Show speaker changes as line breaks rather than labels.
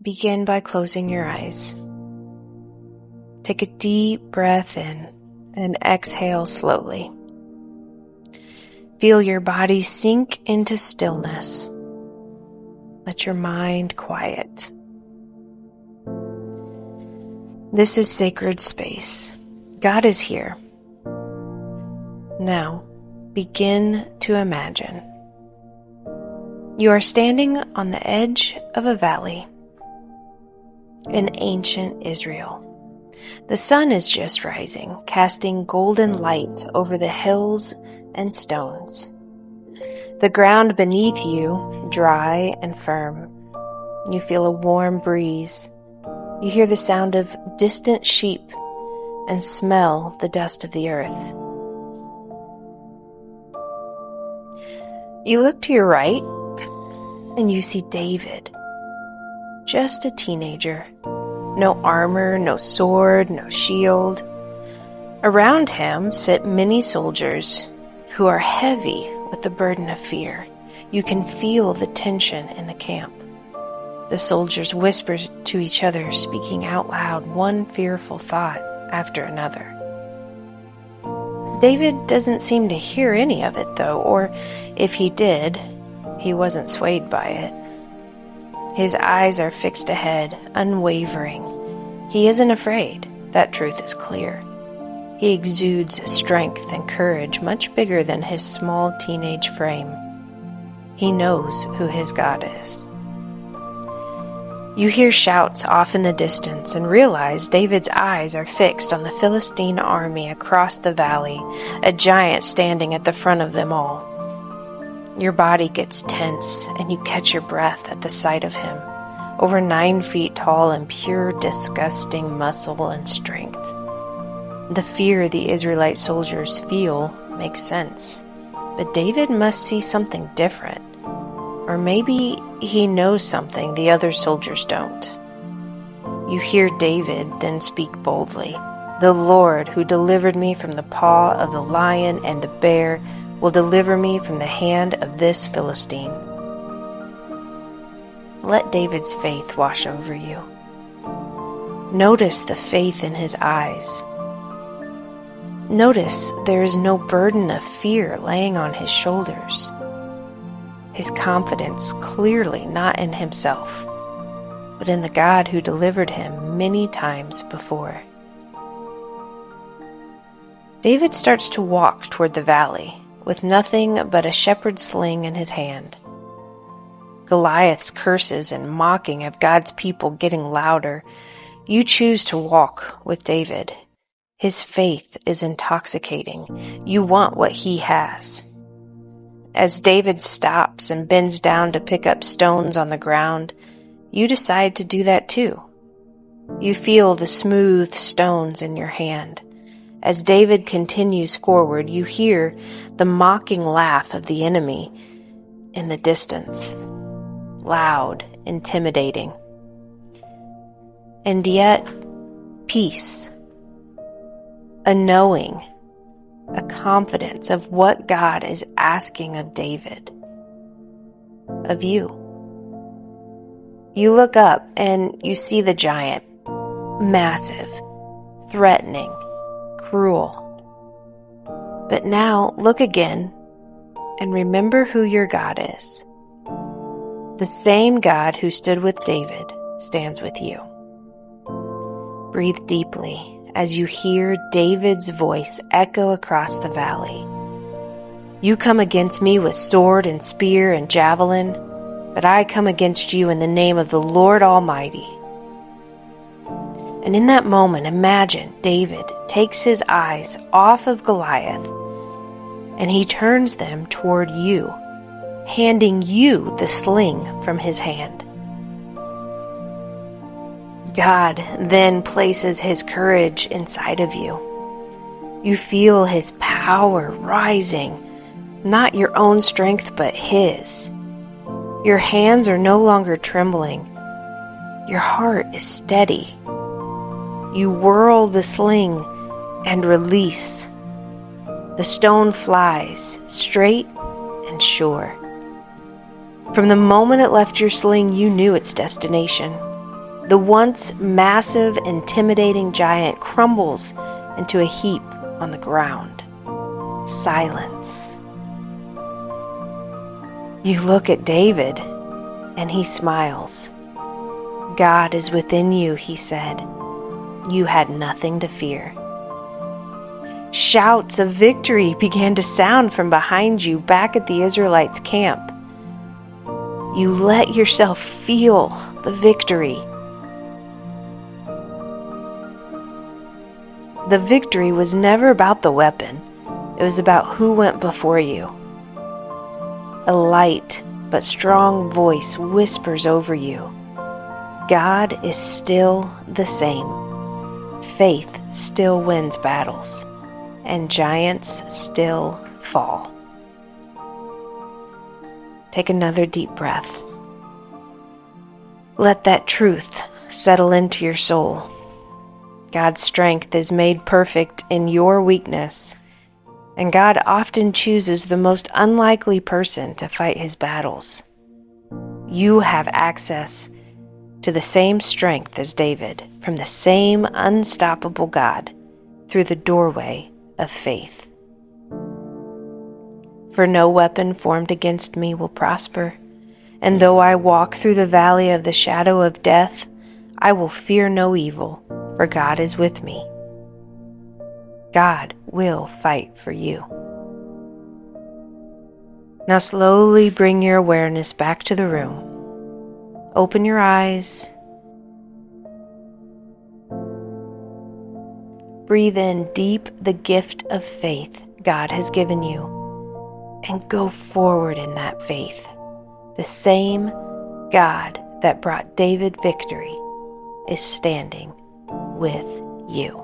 begin by closing your eyes. Take a deep breath in and exhale slowly. Feel your body sink into stillness. Let your mind quiet. This is sacred space. God is here. Now, begin to imagine. You are standing on the edge of a valley in ancient Israel. The sun is just rising, casting golden light over the hills and stones. The ground beneath you, dry and firm. You feel a warm breeze. You hear the sound of distant sheep and smell the dust of the earth. You look to your right and you see David, just a teenager. No armor, no sword, no shield. Around him sit many soldiers who are heavy with the burden of fear. You can feel the tension in the camp. The soldiers whisper to each other, speaking out loud one fearful thought after another. David doesn't seem to hear any of it, though, or if he did, he wasn't swayed by it. His eyes are fixed ahead, unwavering. He isn't afraid. That truth is clear. He exudes strength and courage much bigger than his small teenage frame. He knows who his God is. You hear shouts off in the distance and realize David's eyes are fixed on the Philistine army across the valley, a giant standing at the front of them all. Your body gets tense and you catch your breath at the sight of him, over 9 feet tall in pure, disgusting muscle and strength. The fear the Israelite soldiers feel makes sense, but David must see something different. Or maybe he knows something the other soldiers don't. You hear David then speak boldly. The Lord who delivered me from the paw of the lion and the bear will deliver me from the hand of this Philistine. Let David's faith wash over you. Notice the faith in his eyes. Notice there is no burden of fear laying on his shoulders. His confidence clearly not in himself, but in the God who delivered him many times before. David starts to walk toward the valley with nothing but a shepherd's sling in his hand. Goliath's curses and mocking of God's people getting louder. You choose to walk with David. His faith is intoxicating. You want what he has. As David stops and bends down to pick up stones on the ground, you decide to do that too. You feel the smooth stones in your hand. As David continues forward, you hear the mocking laugh of the enemy in the distance. Loud, intimidating. And yet, peace. A knowing. A confidence of what God is asking of David, of you. You look up and you see the giant, massive, threatening, cruel. But now look again and remember who your God is. The same God who stood with David stands with you. Breathe deeply as you hear David's voice echo across the valley. You come against me with sword and spear and javelin, but I come against you in the name of the Lord Almighty. And in that moment, imagine David takes his eyes off of Goliath and he turns them toward you, handing you the sling from his hand. God then places his courage inside of you. You feel his power rising, not your own strength, but his. Your hands are no longer trembling. Your heart is steady. You whirl the sling and release. The stone flies straight and sure. From the moment it left your sling, you knew its destination. The once massive, intimidating giant crumbles into a heap on the ground. Silence. You look at David, and he smiles. God is within you, he said. You had nothing to fear. Shouts of victory began to sound from behind you back at the Israelites' camp. You let yourself feel the victory. The victory was never about the weapon. It was about who went before you. A light but strong voice whispers over you. God is still the same. Faith still wins battles, and giants still fall. Take another deep breath. Let that truth settle into your soul. God's strength is made perfect in your weakness, and God often chooses the most unlikely person to fight his battles. You have access to the same strength as David, from the same unstoppable God, through the doorway of faith. For no weapon formed against me will prosper, and though I walk through the valley of the shadow of death, I will fear no evil, for God is with me. God will fight for you. Now slowly bring your awareness back to the room. Open your eyes. Breathe in deep the gift of faith God has given you, and go forward in that faith. The same God that brought David victory is standing with you.